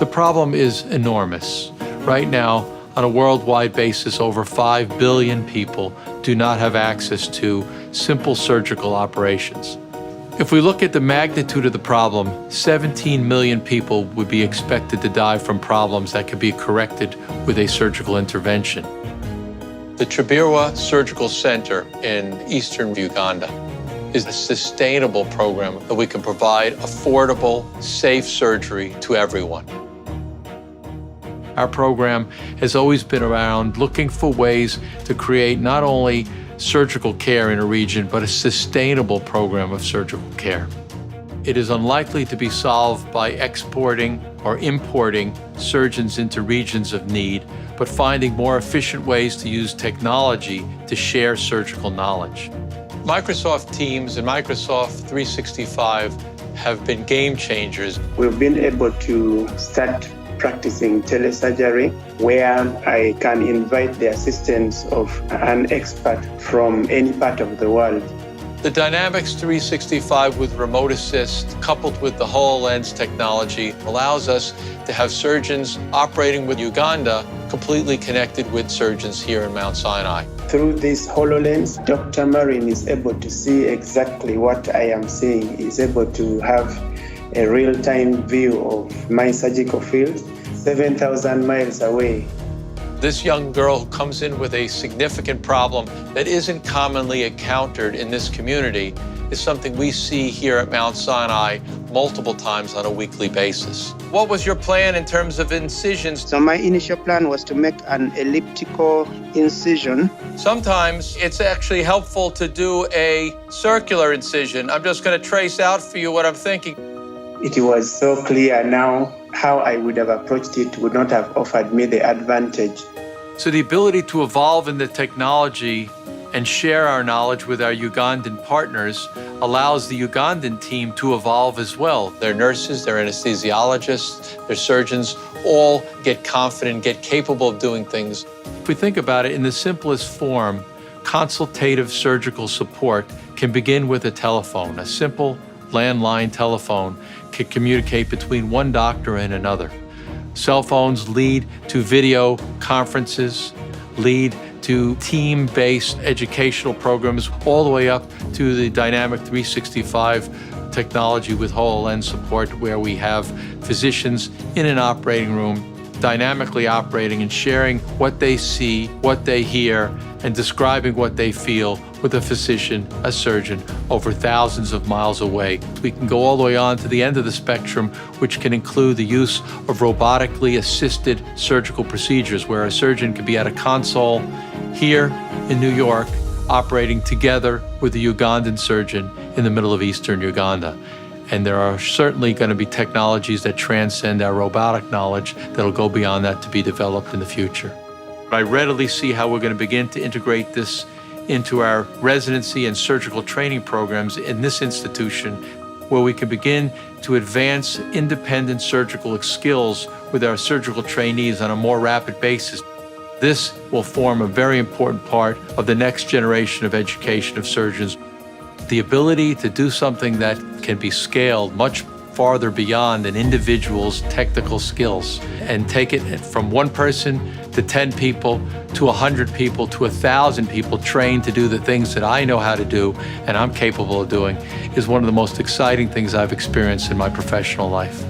The problem is enormous. Right now, on a worldwide basis, over 5 billion people do not have access to simple surgical operations. If we look at the magnitude of the problem, 17 million people would be expected to die from problems that could be corrected with a surgical intervention. The Tribirwa Surgical Center in eastern Uganda is a sustainable program that we can provide affordable, safe surgery to everyone. Our program has always been around looking for ways to create not only surgical care in a region, but a sustainable program of surgical care. It is unlikely to be solved by exporting or importing surgeons into regions of need, but finding more efficient ways to use technology to share surgical knowledge. Microsoft Teams and Microsoft 365 have been game changers. We've been able to start practicing telesurgery, where I can invite the assistance of an expert from any part of the world. The Dynamics 365 with Remote Assist, coupled with the HoloLens technology, allows us to have surgeons operating with Uganda completely connected with surgeons here in Mount Sinai. Through this HoloLens, Dr. Marin is able to see exactly what I am seeing. He's able to have a real-time view of my surgical field, 7,000 miles away. This young girl who comes in with a significant problem that isn't commonly encountered in this community is something we see here at Mount Sinai multiple times on a weekly basis. What was your plan in terms of incisions? So my initial plan was to make an elliptical incision. Sometimes it's actually helpful to do a circular incision. I'm just going to trace out for you what I'm thinking. It was so clear now. How I would have approached it would not have offered me the advantage. So the ability to evolve in the technology and share our knowledge with our Ugandan partners allows the Ugandan team to evolve as well. Their nurses, their anesthesiologists, their surgeons all get confident, get capable of doing things. If we think about it in the simplest form, consultative surgical support can begin with a telephone. A simple landline telephone can communicate between one doctor and another. Cell phones lead to video conferences, lead to team-based educational programs, all the way up to the Dynamic 365 technology with HoloLens support, where we have physicians in an operating room dynamically operating and sharing what they see, what they hear, and describing what they feel with a physician, a surgeon, over thousands of miles away. We can go all the way on to the end of the spectrum, which can include the use of robotically assisted surgical procedures, where a surgeon could be at a console here in New York, operating together with a Ugandan surgeon in the middle of eastern Uganda. And there are certainly going to be technologies that transcend our robotic knowledge that'll go beyond that to be developed in the future. I readily see how we're going to begin to integrate this into our residency and surgical training programs in this institution, where we can begin to advance independent surgical skills with our surgical trainees on a more rapid basis. This will form a very important part of the next generation of education of surgeons. The ability to do something that can be scaled much farther beyond an individual's technical skills and take it from one person to 10 people to 100 people to 1,000 people trained to do the things that I know how to do and I'm capable of doing is one of the most exciting things I've experienced in my professional life.